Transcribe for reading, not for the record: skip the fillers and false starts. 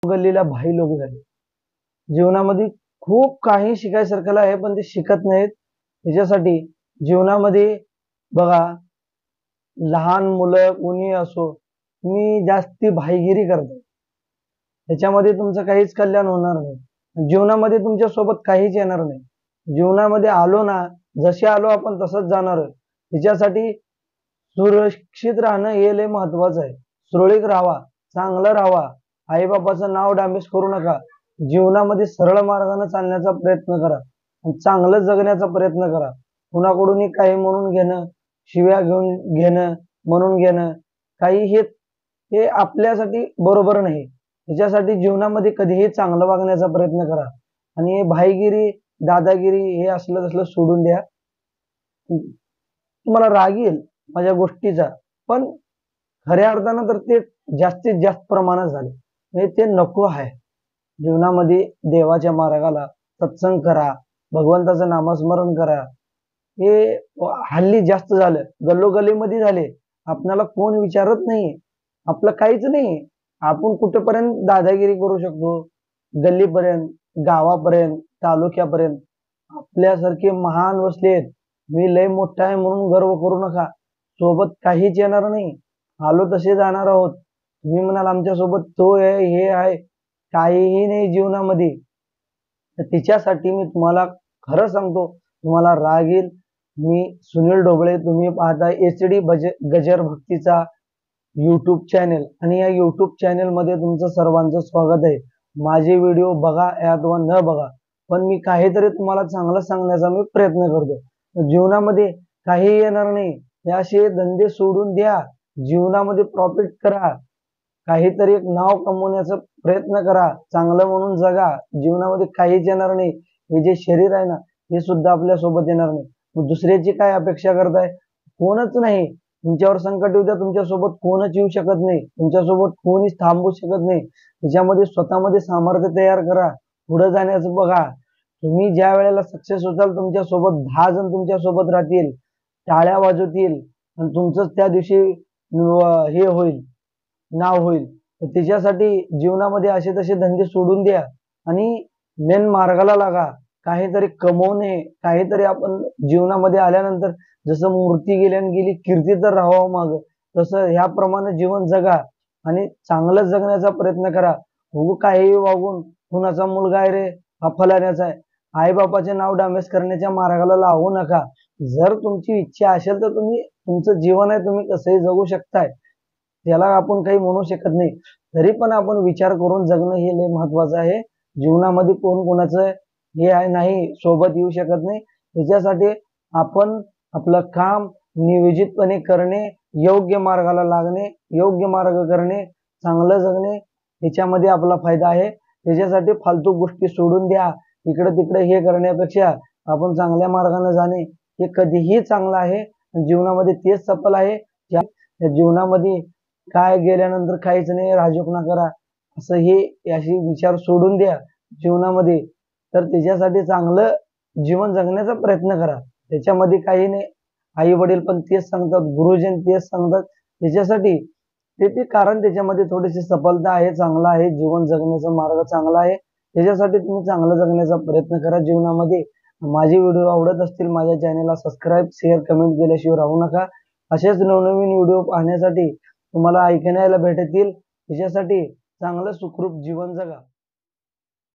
गल्लीला भाई लोक झाले. जीवनामध्ये खूप काही शिकायसारखं आहे, पण ते शिकत नाहीत. त्याच्यासाठी जीवनामध्ये बघा, लहान मुलं कोणी असो, तुम्ही जास्ती भाईगिरी करता, त्याच्यामध्ये तुमचं काहीच कल्याण होणार नाही. जीवनामध्ये तुमच्या सोबत काहीच येणार नाही. जीवनामध्ये आलो ना, जसे आलो आपण तसंच जाणार आहे. त्याच्यासाठी सुरक्षित राहणं हे लय महत्वाचं आहे. सुरळीत राहावा, चांगलं राहावा, आईबापाचं नाव डामिस करू नका. जीवनामध्ये सरळ मार्गाने चालण्याचा प्रयत्न करा आणि चांगलं जगण्याचा प्रयत्न करा. कुणाकडूनही काही म्हणून घेणं, शिव्या घेऊन घेणं, म्हणून घेणं, काही हे हे आपल्यासाठी बरोबर नाही. त्याच्यासाठी जीवनामध्ये कधीही चांगलं वागण्याचा प्रयत्न करा आणि भाईगिरी, दादागिरी हे असलं तसलं सोडून द्या. तुम्हाला राग येईल माझ्या गोष्टीचा, पण खऱ्या अर्थानं तर ते जास्तीत जास्त प्रमाणात झाले. म्हणजे ते नको आहे. जीवनामध्ये देवाच्या मार्गाला सत्संग करा, भगवंताचं नामस्मरण करा. हे हल्ली जास्त झालं, गल्लोगल्लीमध्ये झाले. आपल्याला कोण विचारत नाही, आपलं काहीच नाही. आपण कुठेपर्यंत दादागिरी करू शकतो, गल्लीपर्यंत, गावापर्यंत, तालुक्यापर्यंत. आपल्यासारखे महान वसलेत, मी लय मोठा आहे म्हणून गर्व करू नका. सोबत काहीच येणार नाही, आलो तसे जाणार आहोत. तुम्ही म्हणाल आमच्यासोबत तो आहे, हे आहे, काहीही नाही जीवनामध्ये. तर तिच्यासाठी मी तुम्हाला खरं सांगतो, तुम्हाला राग येईल. मी सुनील ढोबळे, तुम्ही पाहता HD गजर भक्तीचा यूट्यूब चॅनल आणि या यूट्यूब चॅनलमध्ये तुमचं सर्वांचं स्वागत आहे. माझे व्हिडिओ बघा अथवा न बघा, पण मी काहीतरी तुम्हाला चांगलं सांगण्याचा मी प्रयत्न करतो. जीवनामध्ये काही येणार नाही, हे असे धंदे सोडून द्या. जीवनामध्ये प्रॉफिट करा, काहीतरी एक नाव कमवण्याचा प्रयत्न करा, चांगलं म्हणून जगा. जीवनामध्ये काहीच येणार नाही. हे जे शरीर आहे ना, हे सुद्धा आपल्या सोबत येणार नाही. दुसऱ्याची काय अपेक्षा करताय? कोणच नाही. तुमच्यावर संकट येऊ द्या, तुमच्यासोबत कोणच येऊ शकत नाही. तुमच्यासोबत कोणीच थांबू शकत नाही. त्याच्यामध्ये स्वतःमध्ये सामर्थ्य तयार करा, पुढे जाण्याचं बघा. तुम्ही ज्या वेळेला सक्सेस होताल, तुमच्यासोबत 10 जण तुमच्यासोबत राहतील, टाळ्या वाजवतील आणि तुमचं त्या दिवशी हे होईल, नाव होईल. तर त्याच्यासाठी जीवनामध्ये असे तसे धंदे सोडून द्या आणि मेन मार्गाला लागा. काहीतरी कमवणे, काहीतरी आपण जीवनामध्ये आल्यानंतर जसं मूर्ती गेल्याने गेली, कीर्ती तर राहावं मागं, तसं ह्याप्रमाणे जीवन जगा आणि चांगलं जगण्याचा प्रयत्न करा. काही वागून कुणाचा मुलगा आहे रे, हा फलाण्याचा आहे, आईबापाचे नाव डामेज करण्याच्या मार्गाला लावू नका. जर तुमची इच्छा असेल तर तुम्ही, तुमचं जीवन आहे, तुम्ही कसंही जगू शकताय, त्याला आपण काही म्हणू शकत नाही. तरी पण आपण विचार करून जगणं हे लय महत्वाचं आहे. जीवनामध्ये कोण कोणाचं हे आहे नाही, सोबत येऊ शकत नाही. त्याच्यासाठी आपण आपलं काम नियोजितपणे करणे, योग्य मार्गाला लागणे, योग्य मार्ग करणे, चांगलं जगणे, ह्याच्यामध्ये आपला फायदा आहे. त्याच्यासाठी फालतू गोष्टी सोडून द्या. इकडे तिकडे हे करण्यापेक्षा आपण चांगल्या मार्गाने जाणे हे कधीही चांगलं आहे. जीवनामध्ये तेच सफल आहे. जीवनामध्ये काय गेल्यानंतर काहीच नाही, राजूक करा, असं हे अशी विचार सोडून द्या जीवनामध्ये. तर त्याच्यासाठी चांगलं जीवन जगण्याचा प्रयत्न करा. त्याच्यामध्ये काही नाही. आई वडील पण तेच सांगतात, गुरुजन तेच सांगतात. त्याच्यासाठी ते कारण त्याच्यामध्ये थोडीशी सफलता आहे, चांगला आहे, जीवन जगण्याचा मार्ग चांगला आहे. त्याच्यासाठी तुम्ही चांगलं जगण्याचा प्रयत्न करा जीवनामध्ये. माझे व्हिडिओ आवडत असतील, माझ्या चॅनलला सबस्क्राईब, शेअर, कमेंट केल्याशिवाय राहू नका. असेच नवनवीन व्हिडिओ पाहण्यासाठी तुम्हाला ऐकण्याला भेटतील. त्याच्यासाठी चांगलं सुखरूप जीवन जगा.